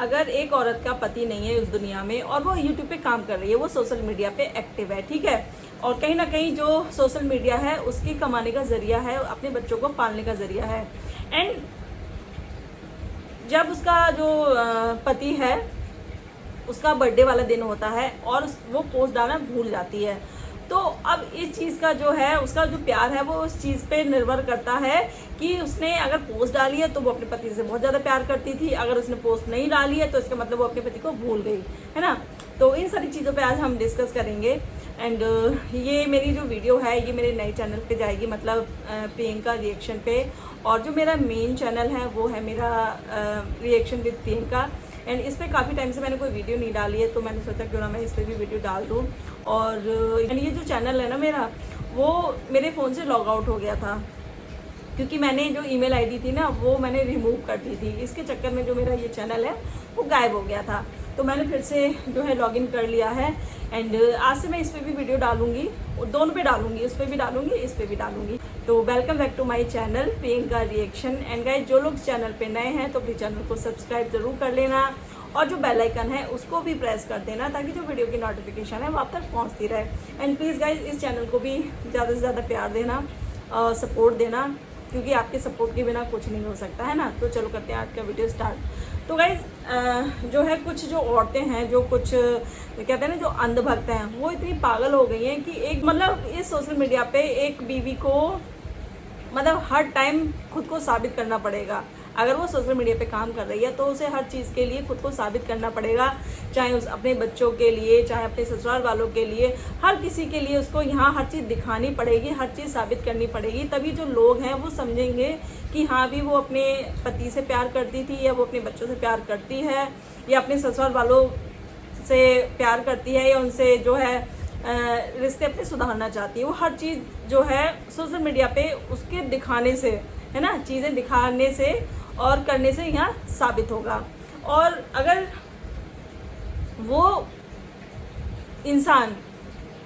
अगर एक औरत का पति नहीं है इस दुनिया में और वो यूट्यूब पे काम कर रही है, वो सोशल मीडिया पे एक्टिव है, ठीक है, और कहीं ना कहीं जो सोशल मीडिया है उसकी कमाने का जरिया है, अपने बच्चों को पालने का जरिया है। एंड जब उसका जो पति है उसका बर्थडे वाला दिन होता है और वो पोस्ट डालना भूल जाती है, तो अब इस चीज़ का जो है उसका जो प्यार है वो उस चीज़ पे निर्भर करता है कि उसने अगर पोस्ट डाली है तो वो अपने पति से बहुत ज़्यादा प्यार करती थी, अगर उसने पोस्ट नहीं डाली है तो इसका मतलब वो अपने पति को भूल गई है ना। तो इन सारी चीज़ों पे आज हम डिस्कस करेंगे। एंड ये मेरी जो वीडियो है ये मेरे नए चैनल पे जाएगी, मतलब प्रियंका रिएक्शन पे, और जो मेरा मेन चैनल है वो है मेरा रिएक्शन विद प्रियंका। एंड इस पर काफ़ी टाइम से मैंने कोई वीडियो नहीं डाली है, तो मैंने सोचा क्यों ना मैं इस पर भी वीडियो डाल दूँ। और ये जो चैनल है ना मेरा, वो मेरे फ़ोन से लॉग आउट हो गया था क्योंकि मैंने जो ईमेल आईडी थी ना वो मैंने रिमूव कर दी थी। इसके चक्कर में जो मेरा ये चैनल है वो गायब हो गया था, तो मैंने फिर से जो है लॉगिन कर लिया है। एंड आज से मैं इस पर भी वीडियो डालूंगी, दोनों पे डालूंगी, उस पर भी डालूंगी, इस पर भी डालूंगी। तो welcome back to my channel Priyanka reaction. And guys, जो लोग चैनल पे नए हैं तो प्लीज़ चैनल को सब्सक्राइब जरूर कर लेना और जो बेल आइकन है उसको भी प्रेस कर देना ताकि जो वीडियो की नोटिफिकेशन है वो आप तक पहुँचती रहे। एंड प्लीज़ गाइज, इस चैनल को भी ज़्यादा से ज़्यादा प्यार देना और सपोर्ट देना, क्योंकि आपके सपोर्ट के बिना कुछ नहीं हो सकता है ना। तो चलो करते हैं आज का वीडियो स्टार्ट। तो गाइज जो है, कुछ जो औरतें हैं, जो कुछ कहते हैं ना जो अंधभक्त हैं, वो इतनी पागल हो गई हैं कि एक मतलब इस सोशल मीडिया पे एक बीवी को मतलब हर टाइम खुद को साबित करना पड़ेगा। अगर वो सोशल मीडिया पे काम कर रही है तो उसे हर चीज़ के लिए खुद को साबित करना पड़ेगा, चाहे उस अपने बच्चों के लिए, चाहे अपने ससुराल वालों के लिए, हर किसी के लिए उसको यहाँ हर चीज़ दिखानी पड़ेगी, हर चीज़ साबित करनी पड़ेगी। तभी जो लोग हैं वो समझेंगे कि हाँ भी वो अपने पति से प्यार करती थी, या वो अपने बच्चों से प्यार करती है, या अपने ससुराल वालों से प्यार करती है, या उनसे जो है रिश्ते अपने सुधारना चाहती है। वो हर चीज़ जो है सोशल मीडिया पे उसके दिखाने से, है ना, चीज़ें दिखाने से और करने से यहाँ साबित होगा। और अगर वो इंसान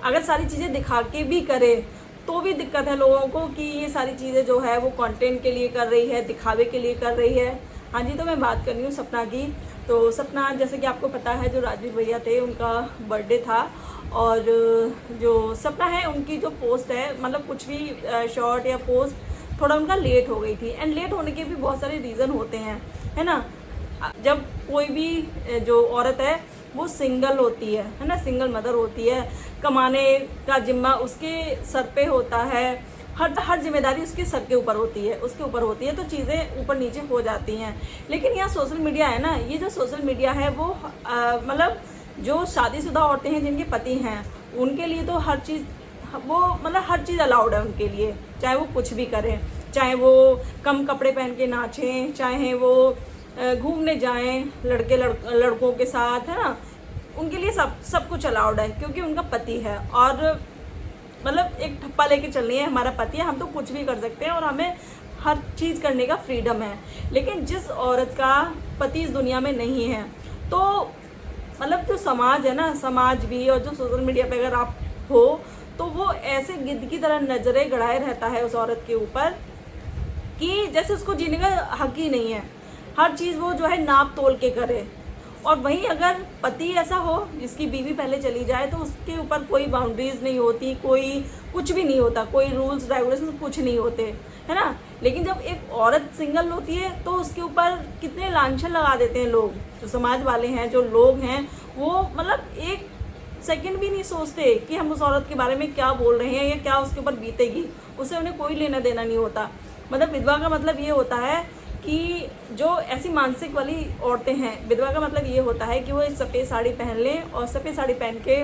अगर सारी चीज़ें दिखा के भी करे तो भी दिक्कत है लोगों को कि ये सारी चीज़ें जो है वो कंटेंट के लिए कर रही है, दिखावे के लिए कर रही है। हाँ जी, तो मैं बात कर रही हूँ सपना की। तो सपना, जैसे कि आपको पता है, जो राजवीर भैया थे उनका बर्थडे था, और जो सपना है उनकी जो पोस्ट है, मतलब कुछ भी शॉर्ट या पोस्ट थोड़ा उनका लेट हो गई थी। एंड लेट होने के भी बहुत सारे रीज़न होते हैं, है ना। जब कोई भी जो औरत है वो सिंगल होती है ना, सिंगल मदर होती है, कमाने का जिम्मा उसके सर पे होता है, हर जिम्मेदारी उसके सर के ऊपर होती है, उसके ऊपर होती है, तो चीज़ें ऊपर नीचे हो जाती हैं। लेकिन यहाँ सोशल मीडिया है ना, ये जो सोशल मीडिया है वो मतलब जो शादीशुदा औरतें हैं जिनके पति हैं उनके लिए तो हर चीज़, वो मतलब हर चीज़ अलाउड है उनके लिए, चाहे वो कुछ भी करें, चाहे वो कम कपड़े पहन के नाचें, चाहे वो घूमने जाएं लड़कों के साथ, है ना, उनके लिए सब कुछ अलाउड है क्योंकि उनका पति है। और मतलब एक ठप्पा लेके चलनी है, हमारा पति है, हम तो कुछ भी कर सकते हैं और हमें हर चीज़ करने का फ्रीडम है। लेकिन जिस औरत का पति इस दुनिया में नहीं है, तो मतलब जो समाज है ना, समाज भी, और जो सोशल मीडिया पे अगर आप हो तो वो ऐसे गिद्ध की तरह नजरें गड़ाए रहता है उस औरत के ऊपर कि जैसे उसको जीने का हक ही नहीं है। हर चीज़ वो जो है नाप तोल के करे। और वहीं अगर पति ऐसा हो जिसकी बीवी पहले चली जाए तो उसके ऊपर कोई बाउंड्रीज नहीं होती, कोई कुछ भी नहीं होता, कोई रूल्स रेगुलेशन कुछ नहीं होते, है ना। लेकिन जब एक औरत सिंगल होती है तो उसके ऊपर कितने लांछन लगा देते हैं लोग, जो समाज वाले हैं, जो लोग हैं, वो मतलब एक सेकंड भी नहीं सोचते कि हम उस औरत के बारे में क्या बोल रहे हैं या क्या उसके ऊपर बीतेगी, उससे उन्हें कोई लेना देना नहीं होता। मतलब विधवा का मतलब ये होता है कि जो ऐसी मानसिक वाली औरतें हैं, विधवा का मतलब ये होता है कि वो सफ़ेद साड़ी पहन लें और सफ़ेद साड़ी पहन के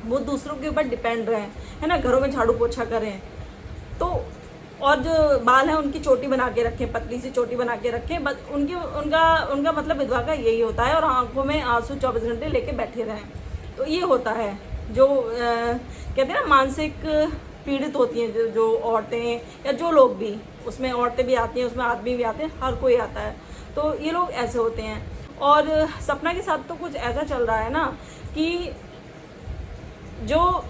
वो दूसरों के ऊपर डिपेंड रहें, है ना, घरों में झाड़ू पोछा करें, तो और जो बाल हैं उनकी चोटी बना के रखें, पतली सी चोटी बना के रखें, बस उनका मतलब विधवा का यही होता है। और आंखों में आंसू 24 घंटे लेके बैठे रहें, तो ये होता है। जो कहते हैं ना मानसिक पीड़ित होती हैं जो औरतें या जो लोग भी, उसमें औरतें भी आती हैं, उसमें आदमी भी आते हैं, हर कोई आता है, तो ये लोग ऐसे होते हैं। और सपना के साथ तो कुछ ऐसा चल रहा है ना कि जो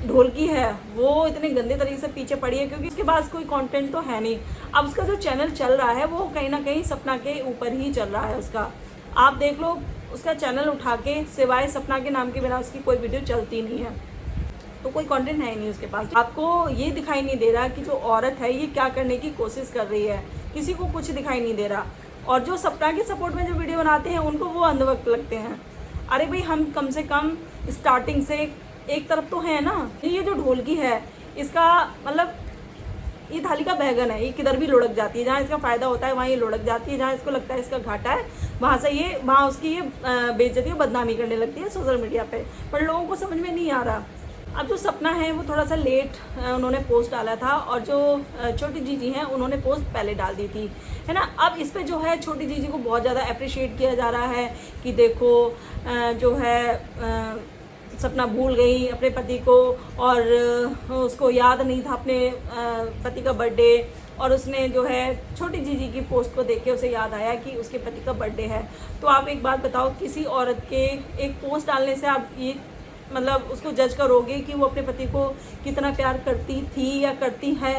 ढोलकी है वो इतने गंदे तरीके से पीछे पड़ी है क्योंकि उसके पास कोई कंटेंट तो है नहीं। अब उसका जो चैनल चल रहा है वो कहीं ना कहीं सपना के ऊपर ही चल रहा है उसका। आप देख लो उसका चैनल उठा के, सिवाय सपना के नाम के बिना उसकी कोई वीडियो चलती नहीं है, तो कोई कंटेंट है ही नहीं उसके पास। आपको ये दिखाई नहीं दे रहा कि जो औरत है ये क्या करने की कोशिश कर रही है, किसी को कुछ दिखाई नहीं दे रहा। और जो सपना के सपोर्ट में जो वीडियो बनाते हैं उनको वो अंधभक्त लगते हैं। अरे भाई, हम कम से कम स्टार्टिंग से एक तरफ तो है ना। ये जो ढोलकी है इसका मतलब ये थाली का बैगन है, ये किधर भी लुढ़क जाती है। जहाँ इसका फ़ायदा होता है वहाँ ये लुढ़क जाती है, जहाँ इसको लगता है इसका घाटा है वहाँ उसकी ये बेइज्जती और बदनामी करने लगती है सोशल मीडिया पे। पर लोगों को समझ में नहीं आ रहा। अब जो सपना है वो थोड़ा सा लेट उन्होंने पोस्ट डाला था, और जो छोटी जीजी हैं उन्होंने पोस्ट पहले डाल दी थी, है ना। अब इस पे जो है छोटी जीजी को बहुत ज़्यादा अप्रिशिएट किया जा रहा है कि देखो जो है सपना भूल गई अपने पति को, और उसको याद नहीं था अपने पति का बर्थडे, और उसने जो है छोटी जीजी की पोस्ट को देख के उसे याद आया कि उसके पति का बर्थडे है। तो आप एक बात बताओ, किसी औरत के एक पोस्ट डालने से आप ये मतलब उसको जज करोगे कि वो अपने पति को कितना प्यार करती थी या करती है?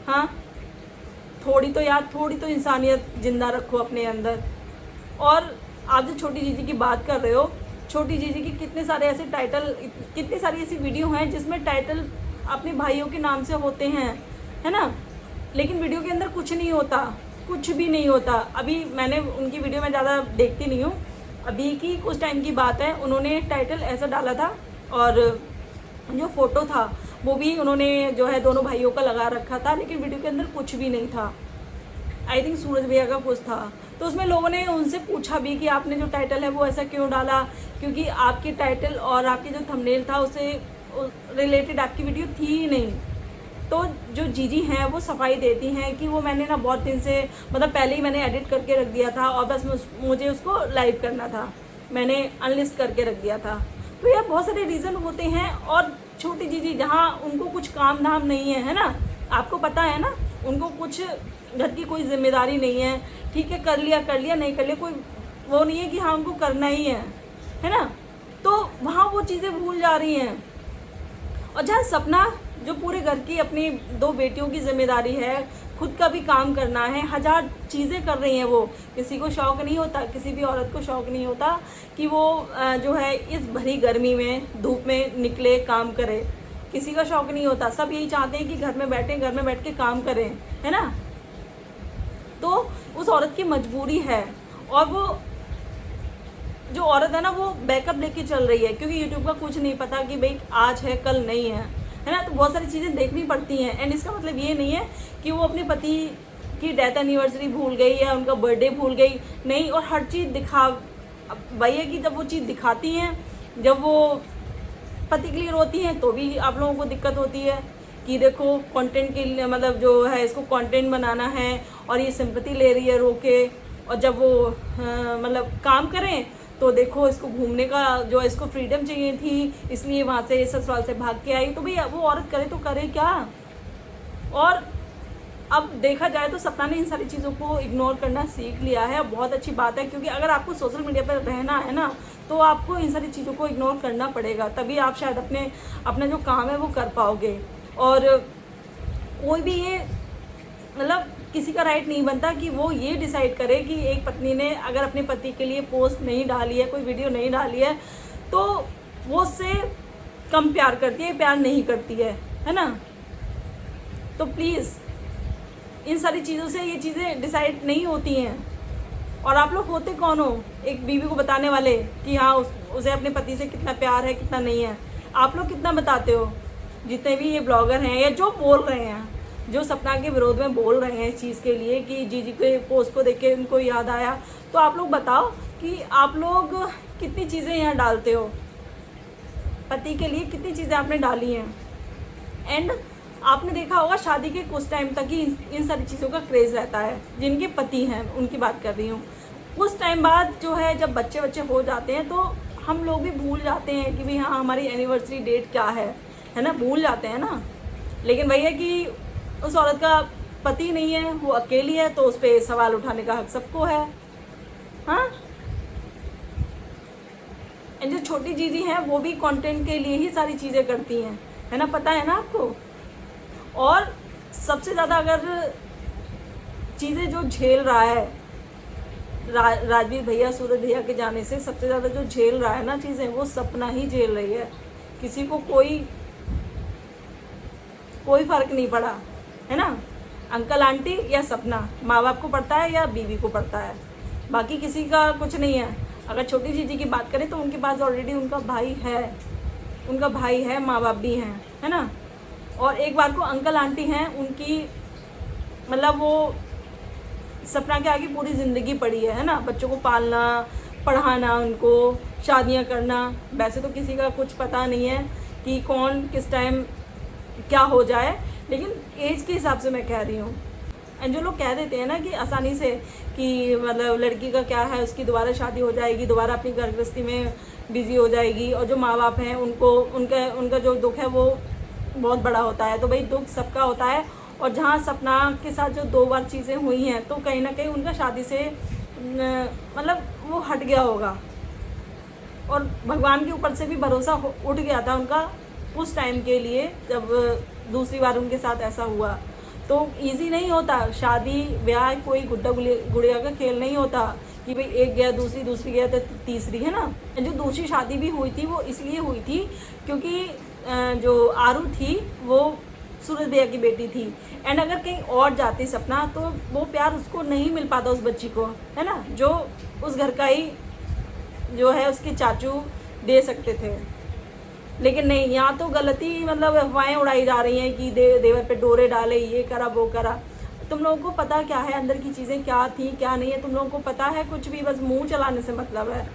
हाँ, थोड़ी तो इंसानियत जिंदा रखो अपने अंदर। और आप जो छोटी जीजी की बात कर रहे हो, छोटी जीजी की कितने सारे ऐसे टाइटल, कितनी सारी ऐसी वीडियो हैं जिसमें टाइटल अपने भाइयों के नाम से होते हैं, है ना, लेकिन वीडियो के अंदर कुछ नहीं होता, कुछ भी नहीं होता। अभी मैंने उनकी वीडियो में ज़्यादा देखती नहीं हूँ, अभी की कुछ टाइम की बात है, उन्होंने टाइटल ऐसा डाला था और जो फ़ोटो था वो भी उन्होंने जो है दोनों भाइयों का लगा रखा था, लेकिन वीडियो के अंदर कुछ भी नहीं था। आई थिंक सूरज भैया का कुछ था। तो उसमें लोगों ने उनसे पूछा भी कि आपने जो टाइटल है वो ऐसा क्यों डाला, क्योंकि आपकी टाइटल और आपकी जो थंबनेल था उससे रिलेटेड आपकी वीडियो थी ही नहीं। तो जो जीजी हैं वो सफाई देती हैं कि वो मैंने ना बहुत दिन से मतलब पहले ही मैंने एडिट करके रख दिया था और बस मुझे उसको लाइव करना था, मैंने अनलिस्ट करके रख दिया था। तो यार बहुत सारे रीज़न होते हैं। और छोटी जीजी जहाँ उनको कुछ काम धाम नहीं है ना, आपको पता है ना, उनको कुछ घर की कोई जिम्मेदारी नहीं है, ठीक है, कर लिया नहीं कर लिया, कोई वो नहीं है कि हाँ उनको करना ही है ना। तो वहाँ वो चीज़ें भूल जा रही हैं। और जहाँ सपना जो पूरे घर की अपनी 2 बेटियों की जिम्मेदारी है, खुद का भी काम करना है, 1000 चीज़ें कर रही हैं वो। किसी को शौक़ नहीं होता, किसी भी औरत को शौक़ नहीं होता कि वो जो है इस भरी गर्मी में धूप में निकले काम करे, किसी का शौक़ नहीं होता। सब यही चाहते हैं कि घर में बैठ के काम करें, है ना। तो उस औरत की मजबूरी है, और वो जो औरत है ना वो बैकअप लेके चल रही है, क्योंकि यूट्यूब का कुछ नहीं पता कि भाई आज है कल नहीं है ना। तो बहुत सारी चीज़ें देखनी पड़ती हैं। एंड इसका मतलब ये नहीं है कि वो अपने पति की डेथ एनिवर्सरी भूल गई या उनका बर्थडे भूल गई, नहीं। और हर चीज़ वही है कि जब वो चीज़ दिखाती हैं, जब वो पति के लिए रोती हैं तो भी आप लोगों को दिक्कत होती है कि देखो कंटेंट के लिए मतलब जो है इसको कंटेंट बनाना है और ये सिंपैथी ले रही है रो के। और जब वो मतलब काम करें तो देखो इसको घूमने का जो इसको फ्रीडम चाहिए थी, इसलिए वहाँ से ससुराल से भाग के आई। तो भैया वो औरत करे तो करे क्या। और अब देखा जाए तो सपना ने इन सारी चीज़ों को इग्नोर करना सीख लिया है। बहुत अच्छी बात है, क्योंकि अगर आपको सोशल मीडिया पर रहना है ना तो आपको इन सारी चीज़ों को इग्नोर करना पड़ेगा, तभी आप शायद अपना जो काम है वो कर पाओगे। और कोई भी ये मतलब किसी का राइट नहीं बनता कि वो ये डिसाइड करे कि एक पत्नी ने अगर अपने पति के लिए पोस्ट नहीं डाली है, कोई वीडियो नहीं डाली है, तो वो उससे कम प्यार करती है, प्यार नहीं करती है ना। तो प्लीज़ इन सारी चीज़ों से ये चीज़ें डिसाइड नहीं होती हैं। और आप लोग होते कौन हो एक बीवी को बताने वाले कि हाँ उसे अपने पति से कितना प्यार है कितना नहीं है। आप लोग कितना बताते हो? जितने भी ये ब्लॉगर हैं या जो बोल रहे हैं, जो सपना के विरोध में बोल रहे हैं इस चीज़ के लिए कि जीजी के पोस्ट को देख के उनको याद आया, तो आप लोग बताओ कि आप लोग कितनी चीज़ें यहाँ डालते हो, पति के लिए कितनी चीज़ें आपने डाली हैं। एंड आपने देखा होगा शादी के कुछ टाइम तक ही इन सारी चीज़ों का क्रेज़ रहता है, जिनके पति हैं उनकी बात कर रही हूँ। कुछ टाइम बाद जो है जब बच्चे हो जाते हैं तो हम लोग भी भूल जाते हैं कि भाई हाँ हमारी एनिवर्सरी डेट क्या है ना, भूल जाते हैं ना। लेकिन वही है कि उस औरत का पति नहीं है, वो अकेली है, तो उस पर सवाल उठाने का हक सबको है। हाँ, जो छोटी जीजी हैं वो भी कंटेंट के लिए ही सारी चीज़ें करती हैं, है ना, पता है ना आपको। और सबसे ज़्यादा अगर चीज़ें जो झेल रहा है राजवीर भैया, सूरज भैया के जाने से सबसे ज़्यादा जो झेल रहा है ना चीज़ें, वो सपना ही झेल रही है। किसी को कोई फ़र्क नहीं पड़ा है ना, अंकल आंटी या सपना, माँ बाप को पड़ता है या बीवी को पड़ता है, बाकी किसी का कुछ नहीं है। अगर छोटी जीजी की बात करें तो उनके पास ऑलरेडी उनका भाई है, माँ बाप भी हैं, है ना। और एक बार को अंकल आंटी हैं, उनकी मतलब वो सपना के आगे पूरी ज़िंदगी पड़ी है ना, बच्चों को पालना, पढ़ाना, उनको शादियां करना। वैसे तो किसी का कुछ पता नहीं है कि कौन किस टाइम क्या हो जाए, लेकिन एज के हिसाब से मैं कह रही हूँ। एंड जो लोग कह देते हैं ना कि आसानी से कि मतलब लड़की का क्या है, उसकी दोबारा शादी हो जाएगी, दोबारा अपनी घर गृहस्थी में बिजी हो जाएगी, और जो माँ बाप हैं उनका जो दुख है वो बहुत बड़ा होता है। तो भाई दुख सबका होता है, और जहाँ सपना के साथ जो 2 बार चीज़ें हुई हैं तो कहीं ना कहीं उनका शादी से मतलब वो हट गया होगा, और भगवान के ऊपर से भी भरोसा उठ गया था उनका उस टाइम के लिए, जब दूसरी बार उनके साथ ऐसा हुआ। तो इजी नहीं होता शादी ब्याह, कोई गुड्डा गुड़िया का खेल नहीं होता कि भाई एक गया दूसरी गया तो तीसरी, है ना। जो दूसरी शादी भी हुई थी वो इसलिए हुई थी क्योंकि जो आरू थी वो सूरज भैया की बेटी थी, एंड अगर कहीं और जाती सपना तो वो प्यार उसको नहीं मिल पाता उस बच्ची को, है ना, जो उस घर का ही जो है उसके चाचू दे सकते थे। लेकिन नहीं, यहाँ तो गलती मतलब अफवाहें उड़ाई जा रही हैं कि देवर पे डोरे डाले, ये करा वो करा। तुम लोगों को पता क्या है अंदर की चीज़ें क्या थी क्या नहीं है, तुम लोगों को पता है कुछ भी? बस मुंह चलाने से मतलब है।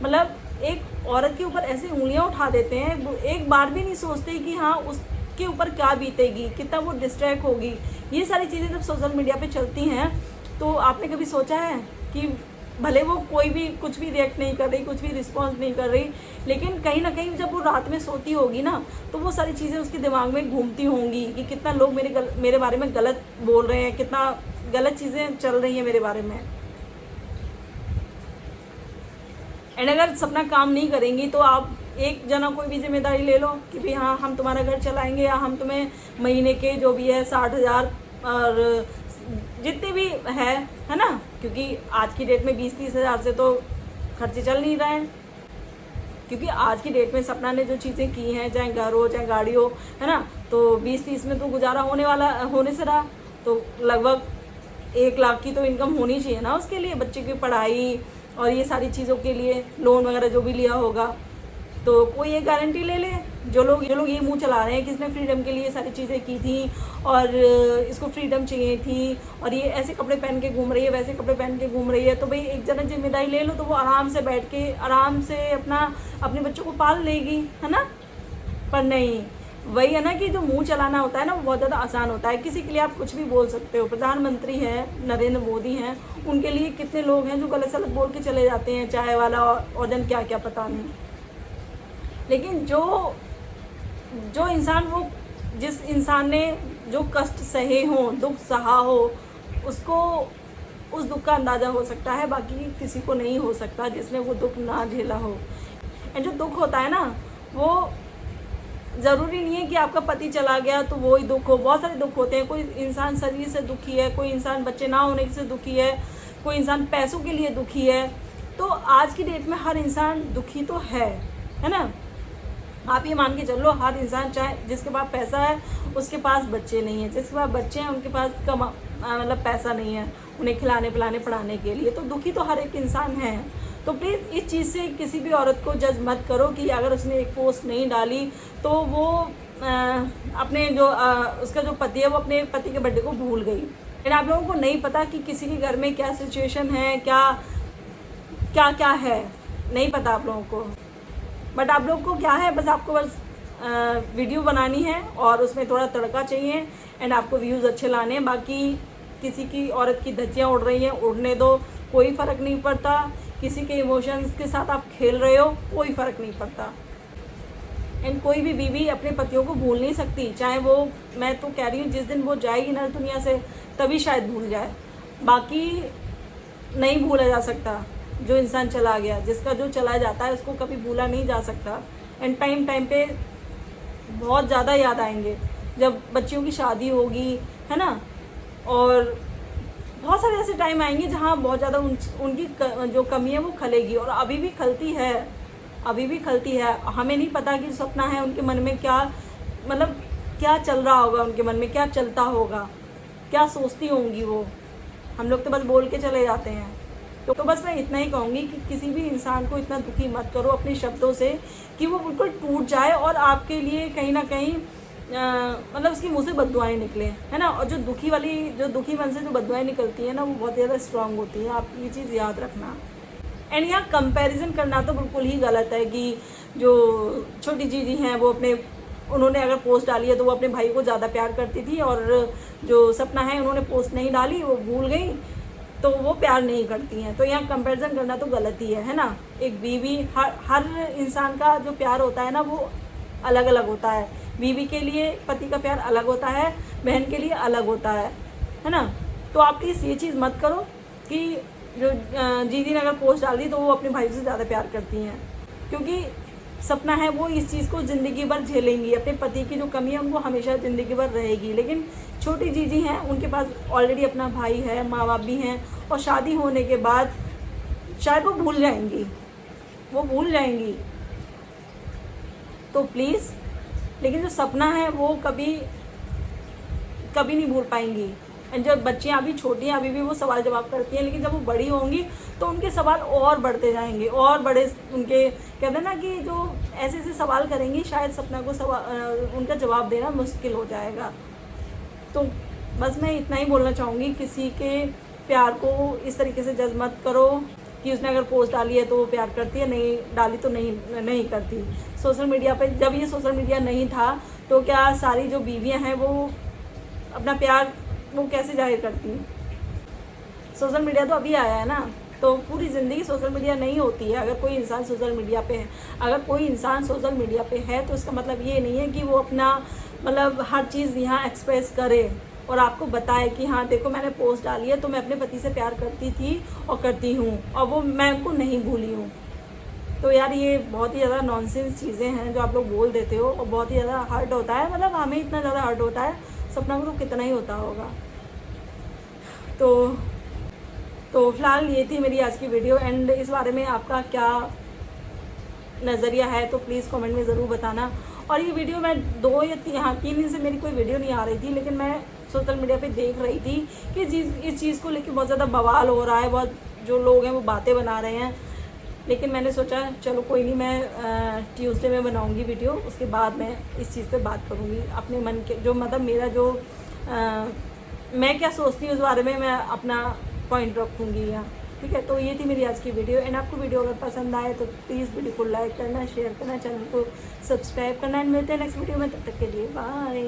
मतलब एक औरत के ऊपर ऐसी उंगलियां उठा देते हैं, एक बार भी नहीं सोचते कि हाँ उसके ऊपर क्या बीतेगी, कितना वो डिस्ट्रैक्ट होगी। ये सारी चीज़ें जब सोशल मीडिया पे चलती हैं तो आपने कभी सोचा है कि भले वो कोई भी कुछ भी रिएक्ट नहीं कर रही, कुछ भी रिस्पॉन्स नहीं कर रही, लेकिन कहीं ना कहीं जब वो रात में सोती होगी ना तो वो सारी चीज़ें उसके दिमाग में घूमती होंगी कि कितना लोग मेरे बारे में गलत बोल रहे हैं, कितना गलत चीज़ें चल रही हैं मेरे बारे में। एंड अगर सपना काम नहीं करेंगी तो आप एक जना कोई भी जिम्मेदारी ले लो कि भाई हाँ हम तुम्हारा घर चलाएंगे, या हम तुम्हें महीने के जो भी है 60,000 और जितने भी है ना, क्योंकि आज की डेट में 20-30 हज़ार से तो खर्चे चल नहीं रहे हैं। क्योंकि आज की डेट में सपना ने जो चीज़ें की हैं, चाहे घर हो चाहे गाड़ी हो, है ना, तो 20-30 में तो गुजारा होने से रहा। तो लगभग 1 लाख की तो इनकम होनी चाहिए ना उसके लिए, बच्चे की पढ़ाई और ये सारी चीज़ों के लिए लोन वगैरह जो भी लिया होगा। तो कोई ये गारंटी ले ले, जो लोग ये मुंह चला रहे हैं कि इसने फ्रीडम के लिए सारी चीज़ें की थी और इसको फ्रीडम चाहिए थी, और ये ऐसे कपड़े पहन के घूम रही है, वैसे कपड़े पहन के घूम रही है, तो भाई एक जना जिम्मेदारी ले लो तो वो आराम से बैठ के आराम से अपने बच्चों को पाल लेगी, है ना। पर नहीं, वही है ना कि जो मुंह चलाना होता है ना वो बहुत ज़्यादा आसान होता है। किसी के लिए आप कुछ भी बोल सकते हो। प्रधानमंत्री हैं, नरेंद्र मोदी हैं, उनके लिए कितने लोग हैं जो गलत सलत बोल के चले जाते हैं, चाय वाला और जन क्या क्या पता नहीं। लेकिन जो इंसान जिस इंसान ने जो कष्ट सहे हो, दुख सहा हो, उसको उस दुख का अंदाज़ा हो सकता है, बाकी किसी को नहीं हो सकता जिसने वो दुख ना झेला हो। एंड जो दुख होता है ना वो ज़रूरी नहीं है कि आपका पति चला गया तो वो ही दुख हो। बहुत सारे दुख होते हैं। कोई इंसान शरीर से दुखी है, कोई इंसान बच्चे ना होने से दुखी है, कोई इंसान पैसों के लिए दुखी है। तो आज की डेट में हर इंसान दुखी तो है ना। आप ये मान के चलो, हर इंसान, चाहे जिसके पास पैसा है उसके पास बच्चे नहीं है, जिसके पास बच्चे हैं उनके पास मतलब पैसा नहीं है उन्हें खिलाने पिलाने पढ़ाने के लिए। तो दुखी तो हर एक इंसान है। तो प्लीज़ इस चीज़ से किसी भी औरत को जज मत करो कि अगर उसने एक पोस्ट नहीं डाली तो वो अपने जो उसका जो पति है वो अपने पति के बर्थडे को भूल गई। लेकिन आप लोगों को नहीं पता कि किसी के घर में क्या सिचुएशन है, क्या है, नहीं पता आप लोगों को। बट आप लोग को क्या है, बस आपको वीडियो बनानी है और उसमें थोड़ा तड़का चाहिए एंड आपको व्यूज़ अच्छे लाने हैं। बाकी किसी की औरत की धज्जियाँ उड़ रही हैं, उड़ने दो, कोई फ़र्क नहीं पड़ता। किसी के इमोशंस के साथ आप खेल रहे हो, कोई फ़र्क नहीं पड़ता। एंड कोई भी बीवी अपने पतियों को भूल नहीं सकती, चाहे वो, मैं तो कह रही हूँ जिस दिन वो जाएगी ना दुनिया से तभी शायद भूल जाए, बाकी नहीं भूला जा सकता। जो इंसान चला गया, जिसका जो चला जाता है उसको कभी भूला नहीं जा सकता। एंड टाइम पे बहुत ज़्यादा याद आएंगे जब बच्चियों की शादी होगी, है ना, और बहुत सारे ऐसे टाइम आएंगे जहाँ बहुत ज़्यादा उनकी जो कमी है वो खलेगी, और अभी भी खलती है, अभी भी खलती है। हमें नहीं पता कि सपना है उनके मन में क्या, मतलब क्या चल रहा होगा, उनके मन में क्या चलता होगा, क्या सोचती होंगी वो। हम लोग तो बस बोल के चले जाते हैं। तो बस मैं इतना ही कहूँगी कि किसी भी इंसान को इतना दुखी मत करो अपने शब्दों से कि वो बिल्कुल टूट जाए और आपके लिए कहीं ना कहीं मतलब उसकी मुँह से बददुआएं निकले, है ना। और जो दुखी मन से जो बददुआएं निकलती है ना, वो बहुत ज़्यादा स्ट्रांग होती है। आप ये चीज़ याद रखना। एंड यहाँ कंपैरिजन करना तो बिल्कुल ही गलत है कि जो छोटी दीदी हैं वो उन्होंने अगर पोस्ट डाली है तो वो अपने भाई को ज़्यादा प्यार करती थी, और जो सपना है उन्होंने पोस्ट नहीं डाली, वो भूल गई, तो वो प्यार नहीं करती हैं। तो यहाँ कंपैरिजन करना तो गलत ही है ना। एक बीवी, हर इंसान का जो प्यार होता है ना वो अलग अलग होता है। बीवी के लिए पति का प्यार अलग होता है, बहन के लिए अलग होता है ना। तो आप प्लीज़ ये चीज़ मत करो कि जो दीदी ने अगर पोस्ट डाल दी तो वो अपने भाई से ज़्यादा प्यार करती हैं, क्योंकि सपना है वो इस चीज़ को ज़िंदगी भर झेलेंगी। अपने पति की जो कमी है उनको हमेशा ज़िंदगी भर रहेगी। लेकिन छोटी जीजी हैं, उनके पास ऑलरेडी अपना भाई है, माँ बाप भी हैं, और शादी होने के बाद शायद वो भूल जाएंगी। तो प्लीज़, लेकिन जो सपना है वो कभी नहीं भूल पाएंगी। एंड जब बच्चियाँ अभी छोटी हैं, अभी भी वो सवाल जवाब करती हैं, लेकिन जब वो बड़ी होंगी तो उनके सवाल और बढ़ते जाएंगे, और बड़े उनके कहते हैं ना कि जो ऐसे सवाल करेंगी, शायद सपना को उनका जवाब देना मुश्किल हो जाएगा। तो बस मैं इतना ही बोलना चाहूँगी, किसी के प्यार को इस तरीके से जज मत करो कि उसने अगर पोस्ट डाली है तो वो प्यार करती है, नहीं डाली तो नहीं करती। सोशल मीडिया पे, जब ये सोशल मीडिया नहीं था तो क्या सारी जो बीवियाँ हैं वो अपना प्यार वो कैसे जाहिर करती हैं? सोशल मीडिया तो अभी आया है ना, तो पूरी ज़िंदगी सोशल मीडिया नहीं होती है। अगर कोई इंसान सोशल मीडिया पे है तो इसका मतलब ये नहीं है कि वो अपना मतलब हर चीज़ यहाँ एक्सप्रेस करे और आपको बताए कि हाँ देखो मैंने पोस्ट डाली है तो मैं अपने पति से प्यार करती थी और करती हूँ, और वो मैं उनको नहीं भूली हूँ। तो यार ये बहुत ही ज़्यादा नॉनसेंस चीज़ें हैं जो आप लोग बोल देते हो, और बहुत ही ज़्यादा हर्ट होता है। मतलब हमें इतना ज़्यादा हर्ट होता है, सपना को तो कितना ही होता होगा। तो फिलहाल ये थी मेरी आज की वीडियो। एंड इस बारे में आपका क्या नज़रिया है तो प्लीज़ कमेंट में ज़रूर बताना। और ये वीडियो मैं 2 या 3 दिन से मेरी कोई वीडियो नहीं आ रही थी, लेकिन मैं सोशल मीडिया पे देख रही थी कि इस चीज़ को लेकर बहुत ज़्यादा बवाल हो रहा है, बहुत जो लोग हैं वो बातें बना रहे हैं। लेकिन मैंने सोचा चलो कोई नहीं, मैं ट्यूसडे में बनाऊंगी वीडियो, उसके बाद मैं इस चीज़ पे बात करूंगी। अपने मन के जो मतलब मेरा जो मैं क्या सोचती हूँ उस बारे में मैं अपना पॉइंट रखूँगी यहाँ, ठीक है। तो ये थी मेरी आज की वीडियो। एंड आपको वीडियो अगर पसंद आए तो प्लीज़ वीडियो को लाइक करना, शेयर करना, चैनल को सब्सक्राइब करना। एंड मिलते हैं नेक्स्ट वीडियो में, तब तक के लिए बाय।